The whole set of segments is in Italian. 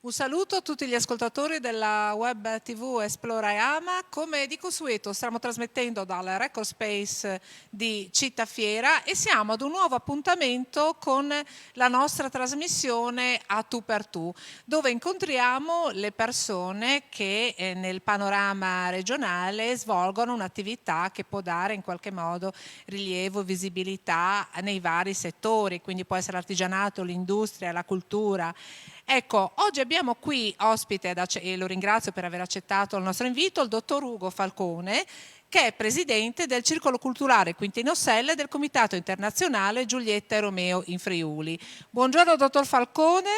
Un saluto a tutti gli ascoltatori della web TV Esplora e Ama. Come di consueto stiamo trasmettendo dal Record Space di Città Fiera e siamo ad un nuovo appuntamento con la nostra trasmissione A Tu per Tu, dove incontriamo le persone che nel panorama regionale svolgono un'attività che può dare in qualche modo rilievo e visibilità nei vari settori, quindi può essere l'artigianato, l'industria, la cultura. Ecco, oggi abbiamo qui ospite, e lo ringrazio per aver accettato il nostro invito, il dottor Ugo Falcone, che è presidente del Circolo Culturale Quintino Sella e del Comitato Internazionale Giulietta e Romeo in Friuli. Buongiorno dottor Falcone.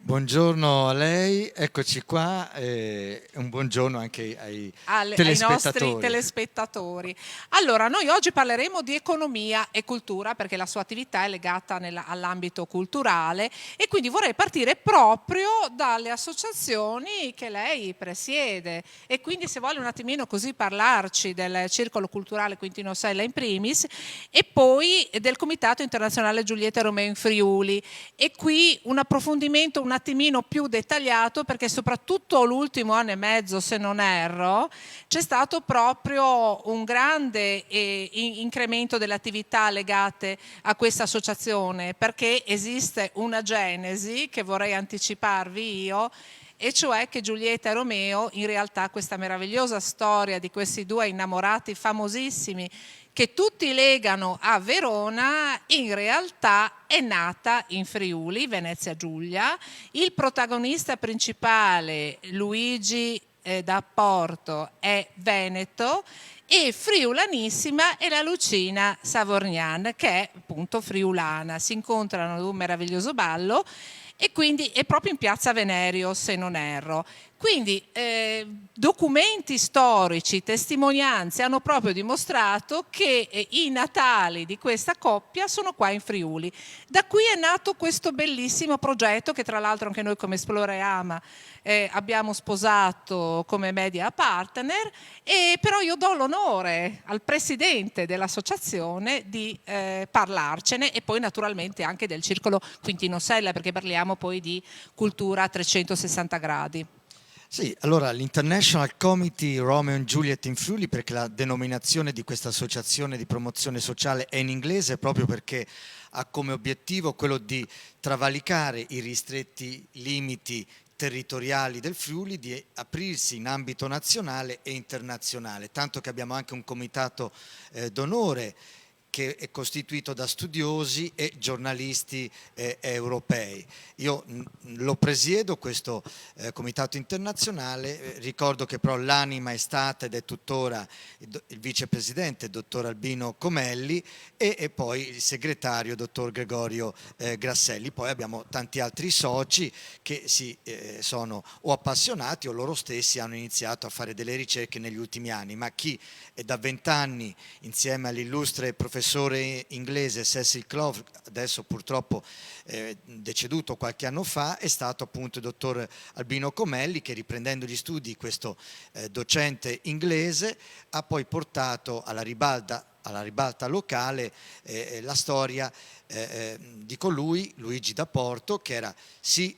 Buongiorno a lei, eccoci qua e un buongiorno anche ai Ai nostri telespettatori. telespettatori. Allora, noi oggi parleremo di economia e cultura perché la sua attività è legata all'ambito culturale e quindi vorrei partire proprio dalle associazioni che lei presiede e quindi se vuole un attimino così parlarci del Circolo Culturale Quintino Sella in primis e poi del Comitato Internazionale Giulietta e Romeo in Friuli. E qui un approfondimento un attimino più dettagliato perché soprattutto l'ultimo anno e mezzo, se non erro, c'è stato proprio un grande incremento delle attività legate a questa associazione perché esiste una genesi che vorrei anticiparvi io, e cioè che Giulietta e Romeo, in realtà questa meravigliosa storia di questi due innamorati famosissimi che tutti legano a Verona, in realtà è nata in Friuli, Venezia Giulia. Il protagonista principale, Luigi da Porto, è veneto e friulanissima è la Lucina Savorgnan, che è appunto friulana. Si incontrano ad un meraviglioso ballo e quindi è proprio in piazza Venerio, se non erro. Quindi documenti storici, testimonianze hanno proprio dimostrato che i natali di questa coppia sono qua in Friuli. Da qui è nato questo bellissimo progetto che tra l'altro anche noi come Esplora e Ama abbiamo sposato come media partner, e però io do l'onore al presidente dell'associazione di parlarcene e poi naturalmente anche del Circolo Quintino Sella perché parliamo poi di cultura a 360 gradi. Sì, allora l'International Committee Romeo and Juliet in Friuli, perché la denominazione di questa associazione di promozione sociale è in inglese proprio perché ha come obiettivo quello di travalicare i ristretti limiti territoriali del Friuli, di aprirsi in ambito nazionale e internazionale, tanto che abbiamo anche un comitato d'onore che è costituito da studiosi e giornalisti europei. Io lo presiedo questo comitato internazionale, ricordo che però l'anima è stata ed è tuttora il vicepresidente, il dottor Albino Comelli, e poi il segretario, dottor Gregorio Grasselli. Poi abbiamo tanti altri soci che sono o appassionati o loro stessi hanno iniziato a fare delle ricerche negli ultimi anni, ma chi è da 20 anni insieme all'illustre professore inglese Cecil Clough, adesso purtroppo deceduto qualche anno fa, è stato appunto il dottor Albino Comelli che, riprendendo gli studi di questo docente inglese, ha poi portato alla ribalta locale la storia di colui, Luigi da Porto, che era sì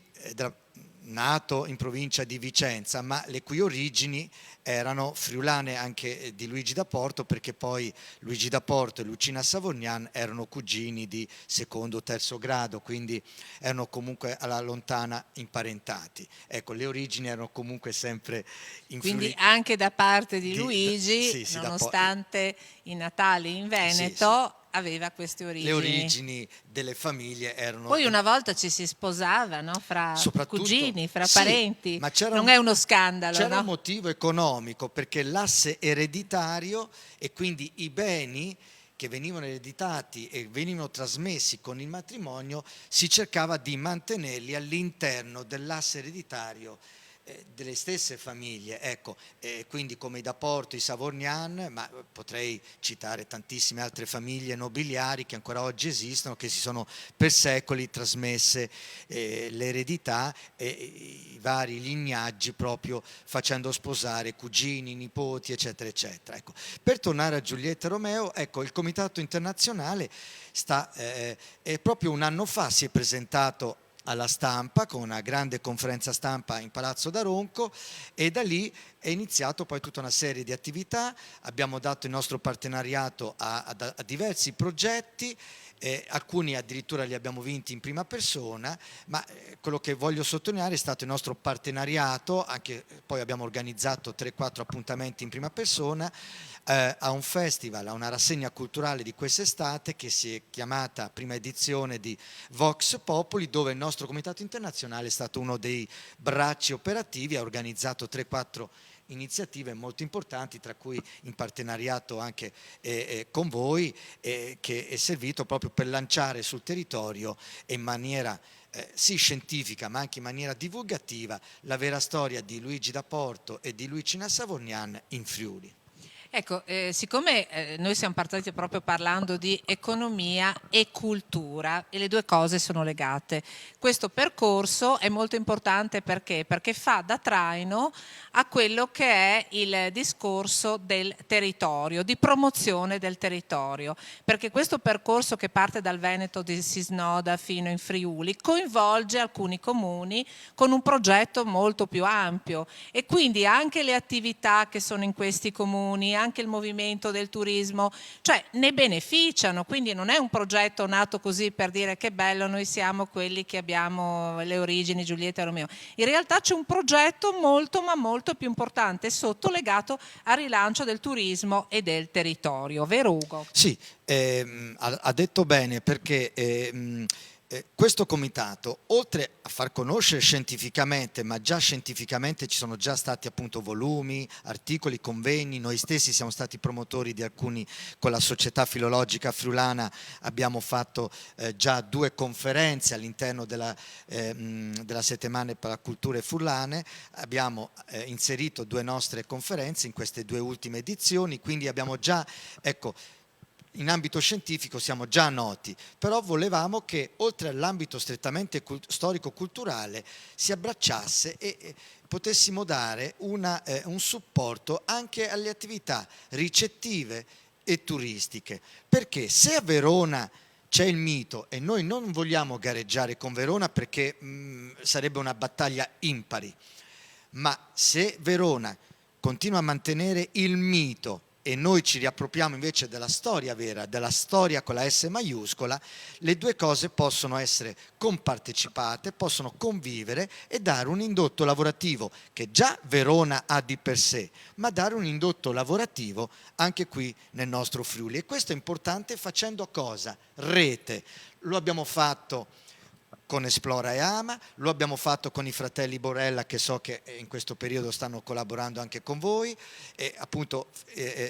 nato in provincia di Vicenza, ma le cui origini erano friulane anche di Luigi da Porto, perché poi Luigi da Porto e Lucina Savorgnan erano cugini di secondo o terzo grado, quindi erano comunque alla lontana imparentati. Ecco, le origini erano comunque sempre in Quindi Friuli. anche da parte di Luigi, Sì, nonostante i natali in sì. Veneto, aveva queste Le origini. origini delle famiglie erano Poi una volta ci si sposava, no? Fra soprattutto, cugini, fra sì, parenti. ma Non è uno scandalo, c'era un no? motivo economico, perché l'asse ereditario e quindi i beni che venivano ereditati e venivano trasmessi con il matrimonio si cercava di mantenerli all'interno dell'asse ereditario delle stesse famiglie, ecco, quindi come i da Porto, i Savorgnan, ma potrei citare tantissime altre famiglie nobiliari che ancora oggi esistono, che si sono per secoli trasmesse l'eredità e i vari lignaggi, proprio facendo sposare cugini, nipoti, eccetera, eccetera. Ecco, per tornare a Giulietta e Romeo, ecco, il Comitato Internazionale proprio un anno fa si è presentato alla stampa con una grande conferenza stampa in Palazzo d'Aronco, e da lì è iniziato poi tutta una serie di attività. Abbiamo dato il nostro partenariato a diversi progetti, alcuni addirittura li abbiamo vinti in prima persona, ma quello che voglio sottolineare è stato il nostro partenariato, anche poi abbiamo organizzato 3-4 appuntamenti in prima persona, a un festival, a una rassegna culturale di quest'estate che si è chiamata prima edizione di Vox Populi, dove il nostro comitato internazionale è stato uno dei bracci operativi, ha organizzato 3-4 iniziative molto importanti, tra cui in partenariato anche con voi, che è servito proprio per lanciare sul territorio in maniera sì scientifica ma anche in maniera divulgativa la vera storia di Luigi da Porto e di Luigina Savorgnan in Friuli. Ecco, siccome noi siamo partiti proprio parlando di economia e cultura e le due cose sono legate, questo percorso è molto importante perché fa da traino a quello che è il discorso del territorio, di promozione del territorio, perché questo percorso che parte dal Veneto di Sisnoda fino in Friuli coinvolge alcuni comuni con un progetto molto più ampio, e quindi anche le attività che sono in questi comuni, anche il movimento del turismo, cioè ne beneficiano. Quindi non è un progetto nato così per dire che bello, noi siamo quelli che abbiamo le origini Giulietta e Romeo. In realtà c'è un progetto molto ma molto più importante sotto, legato al rilancio del turismo e del territorio, vero Ugo? Sì, ha detto bene, perché questo comitato, oltre a far conoscere scientificamente, ma già scientificamente ci sono già stati appunto volumi, articoli, convegni, noi stessi siamo stati promotori di alcuni, con la Società Filologica Friulana abbiamo fatto già 2 conferenze all'interno della settimana per la culture friulane, abbiamo inserito 2 nostre conferenze in queste 2 ultime edizioni, quindi abbiamo già, ecco, in ambito scientifico siamo già noti, però volevamo che oltre all'ambito strettamente storico-culturale si abbracciasse e potessimo dare un supporto anche alle attività ricettive e turistiche, perché se a Verona c'è il mito e noi non vogliamo gareggiare con Verona perché sarebbe una battaglia impari, ma se Verona continua a mantenere il mito e noi ci riappropriamo invece della storia vera, della storia con la S maiuscola, le due cose possono essere compartecipate, possono convivere e dare un indotto lavorativo che già Verona ha di per sé, ma dare un indotto lavorativo anche qui nel nostro Friuli. E questo è importante facendo cosa? Rete. Lo abbiamo fatto con Esplora e Ama, lo abbiamo fatto con i fratelli Borella, che so che in questo periodo stanno collaborando anche con voi, e appunto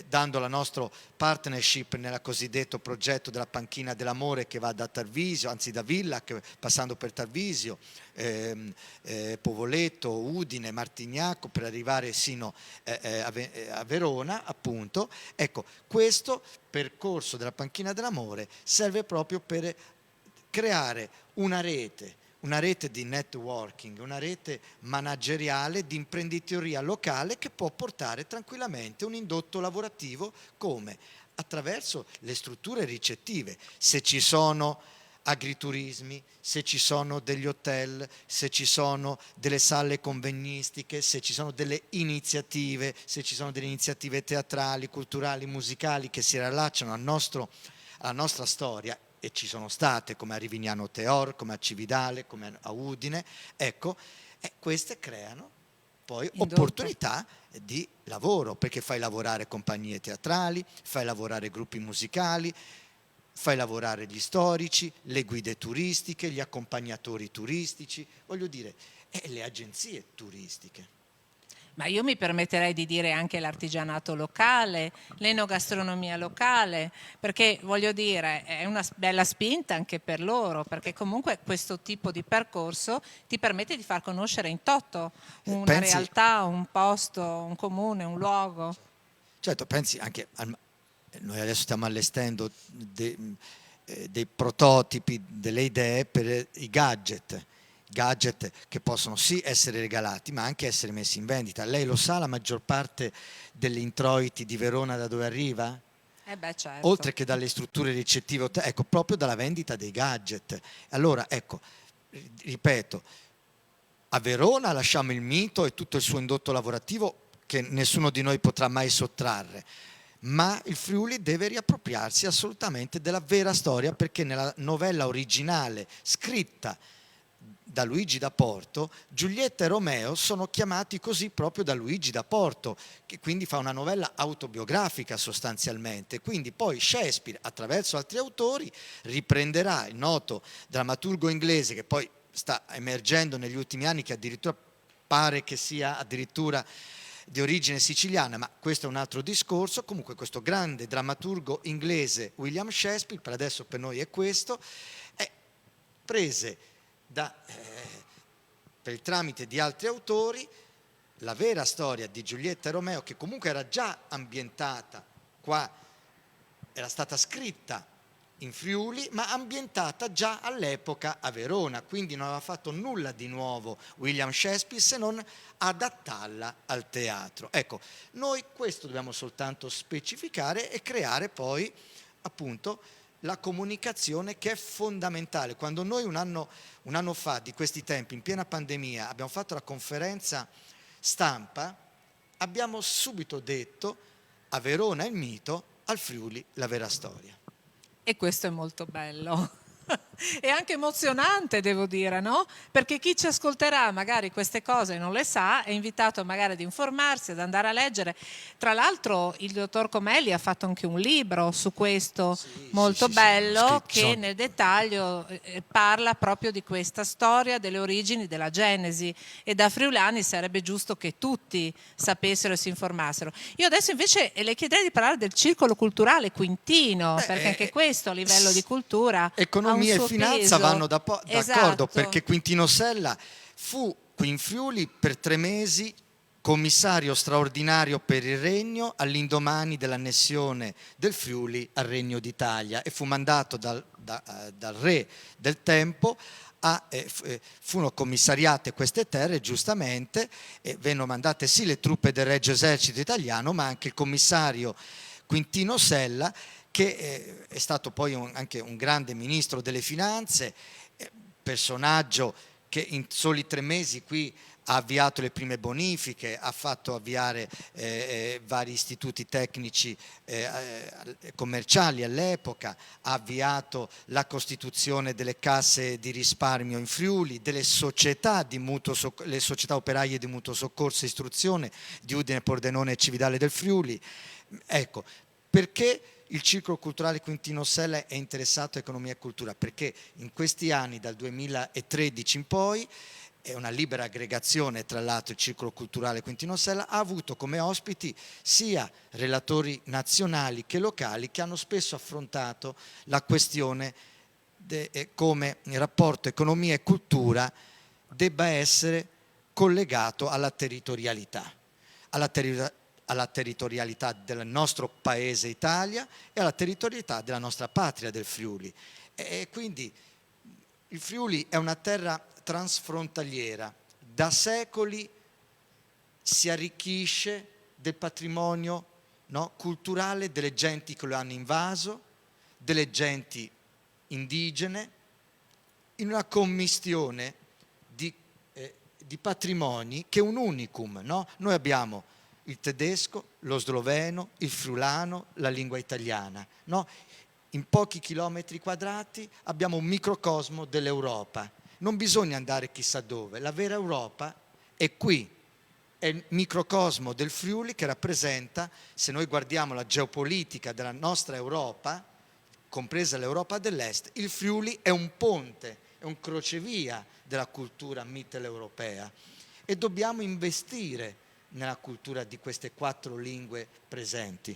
dando la nostra partnership nel cosiddetto progetto della panchina dell'amore, che va da Tarvisio, anzi da Villac, passando per Tarvisio, Povoletto, Udine, Martignacco, per arrivare sino a Verona, appunto. Ecco, questo percorso della panchina dell'amore serve proprio per creare una rete di networking, una rete manageriale di imprenditoria locale che può portare tranquillamente un indotto lavorativo, come? Attraverso le strutture ricettive. Se ci sono agriturismi, se ci sono degli hotel, se ci sono delle sale convegnistiche, se ci sono delle iniziative, se ci sono delle iniziative teatrali, culturali, musicali che si riallacciano alla nostra storia, e ci sono state, come a Rivignano Teor, come a Cividale, come a Udine, ecco, queste creano poi opportunità di lavoro, perché fai lavorare compagnie teatrali, fai lavorare gruppi musicali, fai lavorare gli storici, le guide turistiche, gli accompagnatori turistici, voglio dire, e le agenzie turistiche. Ma io mi permetterei di dire anche l'artigianato locale, l'enogastronomia locale, perché voglio dire è una bella spinta anche per loro, perché comunque questo tipo di percorso ti permette di far conoscere in toto una realtà, un posto, un comune, un luogo. Certo, pensi anche, noi adesso stiamo allestendo dei prototipi, delle idee per i gadget che possono sì essere regalati ma anche essere messi in vendita. Lei lo sa la maggior parte degli introiti di Verona da dove arriva? Beh, certo. Oltre che dalle strutture ricettive, ecco, proprio dalla vendita dei gadget. Allora, ecco, ripeto, a Verona lasciamo il mito e tutto il suo indotto lavorativo che nessuno di noi potrà mai sottrarre, ma il Friuli deve riappropriarsi assolutamente della vera storia, perché nella novella originale scritta da Luigi da Porto, Giulietta e Romeo sono chiamati così proprio da Luigi da Porto, che quindi fa una novella autobiografica sostanzialmente. Quindi poi Shakespeare, attraverso altri autori, riprenderà il noto drammaturgo inglese, che poi sta emergendo negli ultimi anni, che addirittura pare che sia addirittura di origine siciliana, ma questo è un altro discorso. Comunque questo grande drammaturgo inglese William Shakespeare, per adesso per noi è questo, prese per il tramite di altri autori la vera storia di Giulietta e Romeo, che comunque era già ambientata qua, era stata scritta in Friuli, ma ambientata già all'epoca a Verona, quindi non aveva fatto nulla di nuovo William Shakespeare se non adattarla al teatro. Ecco, noi questo dobbiamo soltanto specificare e creare poi appunto la comunicazione, che è fondamentale. Quando noi un anno fa di questi tempi, in piena pandemia, abbiamo fatto la conferenza stampa, abbiamo subito detto: a Verona il mito, al Friuli la vera storia. E questo è molto bello. E anche emozionante, devo dire, no? Perché chi ci ascolterà magari queste cose non le sa, è invitato magari ad informarsi, ad andare a leggere. Tra l'altro il dottor Comelli ha fatto anche un libro su questo, molto bello, che nel dettaglio parla proprio di questa storia, delle origini, della genesi, e da friulani sarebbe giusto che tutti sapessero e si informassero. Io adesso invece le chiederei di parlare del circolo culturale quintino, perché anche questo a livello di cultura economia e finanza vanno d'accordo, esatto, perché Quintino Sella fu qui in Friuli per 3 mesi commissario straordinario per il Regno all'indomani dell'annessione del Friuli al Regno d'Italia, e fu mandato dal re del tempo furono commissariate queste terre, giustamente, e vennero mandate sì le truppe del Regio Esercito Italiano, ma anche il commissario Quintino Sella, che è stato poi anche un grande ministro delle finanze, personaggio che in soli 3 mesi qui ha avviato le prime bonifiche, ha fatto avviare vari istituti tecnici commerciali all'epoca, ha avviato la costituzione delle casse di risparmio in Friuli, delle società le società operaie di mutuo soccorso e istruzione di Udine, Pordenone e Cividale del Friuli. Ecco, perché il Circolo Culturale Quintino Sella è interessato a economia e cultura? Perché in questi anni, dal 2013 in poi, è una libera aggregazione, tra l'altro il Circolo Culturale Quintino Sella ha avuto come ospiti sia relatori nazionali che locali, che hanno spesso affrontato la questione come il rapporto economia e cultura debba essere collegato alla territorialità del nostro paese Italia e alla territorialità della nostra patria del Friuli. E quindi il Friuli è una terra transfrontaliera, da secoli si arricchisce del patrimonio, no, culturale delle genti che lo hanno invaso, delle genti indigene, in una commistione di patrimoni che è un unicum, no? Noi abbiamo il tedesco, lo sloveno, il friulano, la lingua italiana, no? In pochi chilometri quadrati abbiamo un microcosmo dell'Europa. Non bisogna andare chissà dove, la vera Europa è qui, è il microcosmo del Friuli che rappresenta, se noi guardiamo la geopolitica della nostra Europa, compresa l'Europa dell'Est, il Friuli è un ponte, è un crocevia della cultura mitteleuropea, e dobbiamo investire nella cultura di queste 4 lingue presenti.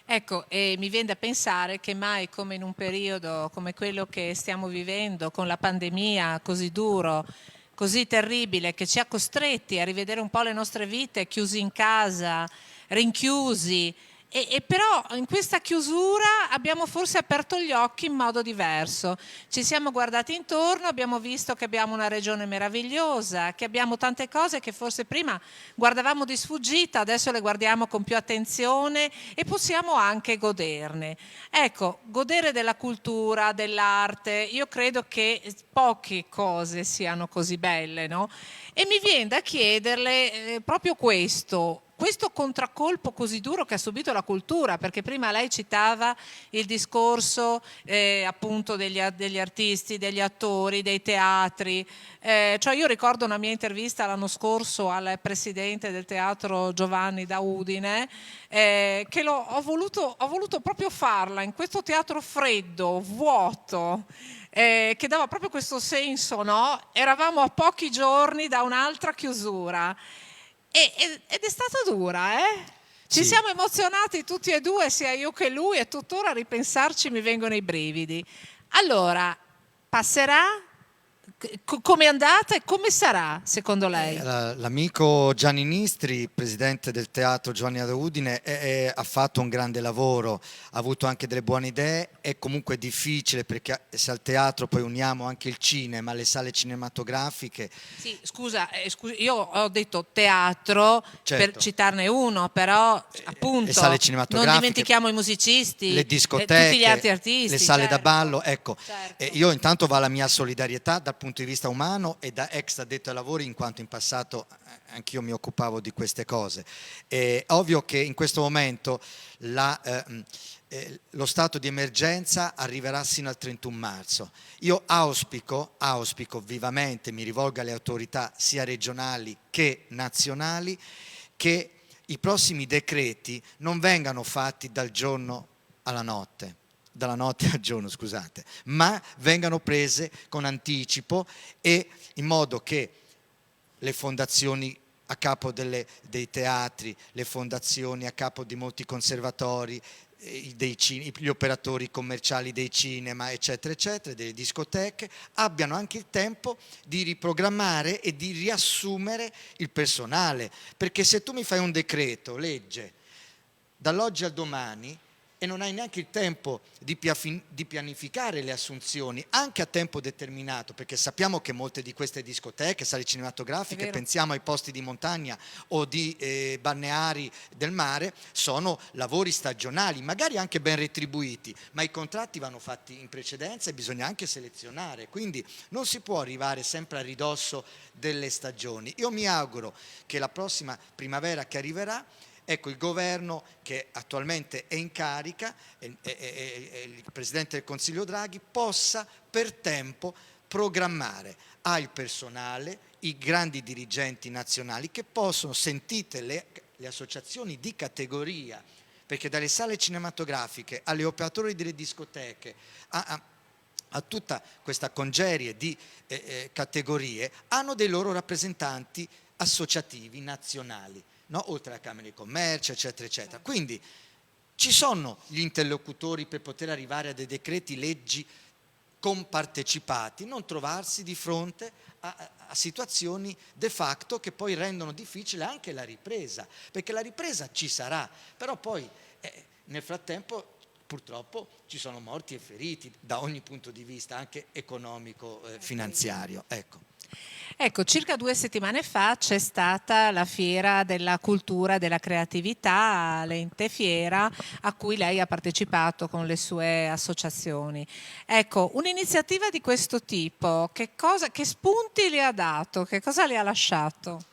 Ecco, e mi viene da pensare che mai come in un periodo come quello che stiamo vivendo, con la pandemia così duro, così terribile, che ci ha costretti a rivedere un po' le nostre vite, chiusi in casa, rinchiusi, E però in questa chiusura abbiamo forse aperto gli occhi in modo diverso. Ci siamo guardati intorno, abbiamo visto che abbiamo una regione meravigliosa, che abbiamo tante cose che forse prima guardavamo di sfuggita, adesso le guardiamo con più attenzione e possiamo anche goderne. Ecco, godere della cultura, dell'arte, io credo che poche cose siano così belle, no? E mi viene da chiederle proprio questo contraccolpo così duro che ha subito la cultura, perché prima lei citava il discorso appunto degli artisti, degli attori, dei teatri. Cioè io ricordo una mia intervista l'anno scorso al presidente del teatro Giovanni da Udine, che ho voluto proprio farla in questo teatro freddo, vuoto, che dava proprio questo senso, no? Eravamo a pochi giorni da un'altra chiusura ed è stata dura, eh? Ci Sì. siamo emozionati tutti e due, sia io che lui, e tuttora a ripensarci mi vengono i brividi. Allora, passerà? Come è andata e come sarà, secondo lei? L'amico Gianni Nistri, presidente del teatro Giovanni da Udine, ha fatto un grande lavoro, ha avuto anche delle buone idee. È comunque difficile perché se al teatro poi uniamo anche il cinema, le sale cinematografiche. Sì, scusa, io ho detto teatro per Certo. citarne uno, però Le appunto sale non cinematografiche, dimentichiamo i musicisti, le tutti gli altri discoteche, artisti. le sale da Certo, ballo, ecco. certo. Io intanto va la mia solidarietà dal punto di vista umano e da ex addetto ai lavori, in quanto in passato anch'io mi occupavo di queste cose. È ovvio che in questo momento lo stato di emergenza arriverà sino al 31 marzo. Io auspico vivamente, mi rivolgo alle autorità sia regionali che nazionali, che i prossimi decreti non vengano fatti dal giorno alla notte, dalla notte al giorno, scusate, ma vengano prese con anticipo e in modo che le fondazioni a capo dei teatri, le fondazioni a capo di molti conservatori, gli operatori commerciali dei cinema, eccetera, eccetera, delle discoteche, abbiano anche il tempo di riprogrammare e di riassumere il personale. Perché se tu mi fai un decreto, legge, dall'oggi al domani, e non hai neanche il tempo di pianificare le assunzioni anche a tempo determinato, perché sappiamo che molte di queste discoteche, sale cinematografiche, pensiamo ai posti di montagna o di balneari del mare, sono lavori stagionali, magari anche ben retribuiti, ma i contratti vanno fatti in precedenza e bisogna anche selezionare, quindi non si può arrivare sempre a ridosso delle stagioni. Io mi auguro che la prossima primavera che arriverà, ecco, il governo che attualmente è in carica, il Presidente del Consiglio Draghi, possa per tempo programmare al personale, i grandi dirigenti nazionali che possono, sentite le associazioni di categoria, perché dalle sale cinematografiche agli operatori delle discoteche, a tutta questa congerie di categorie, hanno dei loro rappresentanti associativi nazionali, no? Oltre alla Camera di Commercio, eccetera, eccetera. Quindi ci sono gli interlocutori per poter arrivare a dei decreti leggi compartecipati, non trovarsi di fronte a situazioni de facto che poi rendono difficile anche la ripresa, perché la ripresa ci sarà, però poi nel frattempo purtroppo ci sono morti e feriti da ogni punto di vista, anche economico, finanziario. Ecco, circa 2 settimane fa c'è stata la Fiera della Cultura e della Creatività, l'Ente Fiera, a cui lei ha partecipato con le sue associazioni. Ecco, un'iniziativa di questo tipo, che spunti le ha dato? Che cosa le ha lasciato?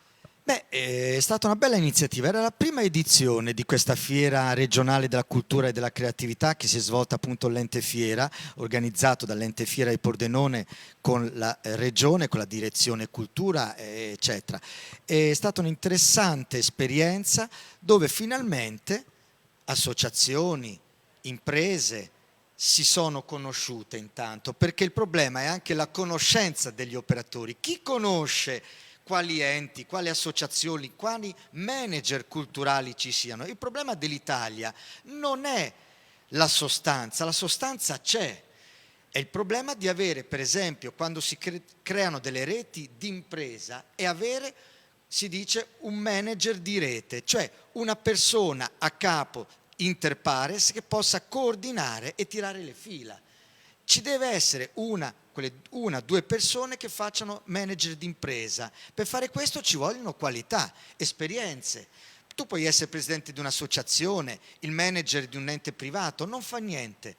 Beh, è stata una bella iniziativa, era la prima edizione di questa fiera regionale della cultura e della creatività che si è svolta appunto all'Ente Fiera, organizzato dall'Ente Fiera di Pordenone con la regione, con la direzione cultura, eccetera. È stata un'interessante esperienza dove finalmente associazioni, imprese si sono conosciute intanto, perché il problema è anche la conoscenza degli operatori. Chi conosce quali enti, quali associazioni, quali manager culturali ci siano? Il problema dell'Italia non è la sostanza c'è. È il problema di avere, per esempio, quando si creano delle reti di impresa, e avere, si dice, un manager di rete, cioè una persona a capo inter pares che possa coordinare e tirare le fila. Ci deve essere una, due persone che facciano manager d'impresa. Per fare questo ci vogliono qualità, esperienze. Tu puoi essere presidente di un'associazione, il manager di un ente privato, non fa niente.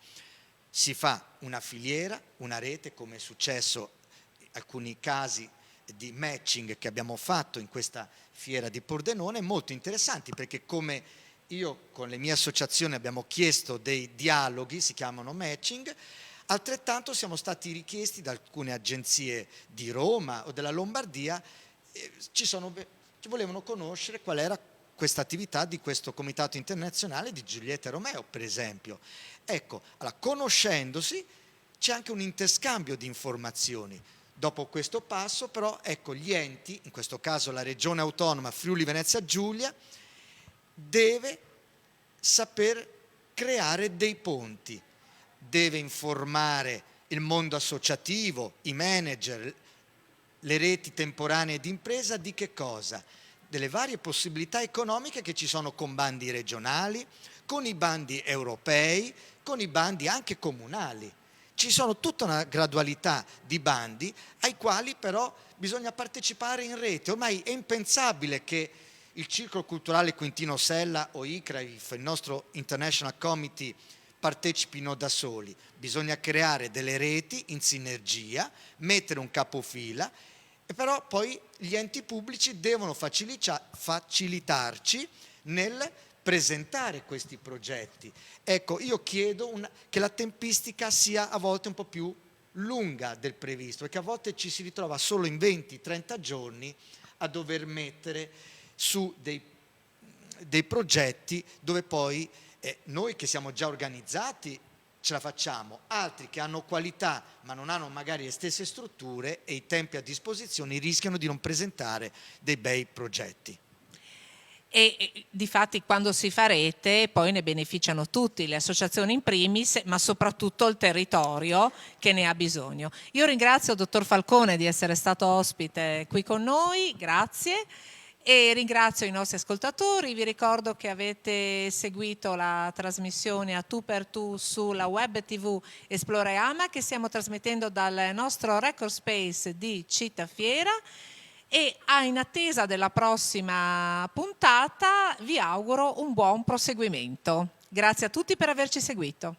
Si fa una filiera, una rete, come è successo in alcuni casi di matching che abbiamo fatto in questa fiera di Pordenone, molto interessanti, perché come io con le mie associazioni abbiamo chiesto dei dialoghi, si chiamano matching, altrettanto siamo stati richiesti da alcune agenzie di Roma o della Lombardia, ci volevano conoscere qual era questa attività di questo comitato internazionale di Giulietta Romeo, per esempio. Ecco, allora, conoscendosi c'è anche un interscambio di informazioni. Dopo questo passo, però, ecco, gli enti, in questo caso la Regione Autonoma Friuli Venezia Giulia, deve saper creare dei ponti, deve informare il mondo associativo, i manager, le reti temporanee d'impresa di che cosa? Delle varie possibilità economiche che ci sono con bandi regionali, con i bandi europei, con i bandi anche comunali. Ci sono tutta una gradualità di bandi ai quali però bisogna partecipare in rete. Ormai è impensabile che il Circolo Culturale Quintino Sella o ICRAIF, il nostro International Committee, partecipino da soli. Bisogna creare delle reti in sinergia, mettere un capofila, e però poi gli enti pubblici devono facilitarci nel presentare questi progetti. Ecco, io chiedo che la tempistica sia a volte un po' più lunga del previsto, perché a volte ci si ritrova solo in 20-30 giorni a dover mettere su dei progetti dove poi noi che siamo già organizzati ce la facciamo, altri che hanno qualità ma non hanno magari le stesse strutture e i tempi a disposizione rischiano di non presentare dei bei progetti. E difatti quando si fa rete poi ne beneficiano tutti, le associazioni in primis, ma soprattutto il territorio che ne ha bisogno. Io ringrazio il dottor Falcone di essere stato ospite qui con noi, grazie. E ringrazio i nostri ascoltatori, vi ricordo che avete seguito la trasmissione a tu per tu sulla web tv Esploreama, che stiamo trasmettendo dal nostro record space di Città Fiera, e in attesa della prossima puntata vi auguro un buon proseguimento. Grazie a tutti per averci seguito.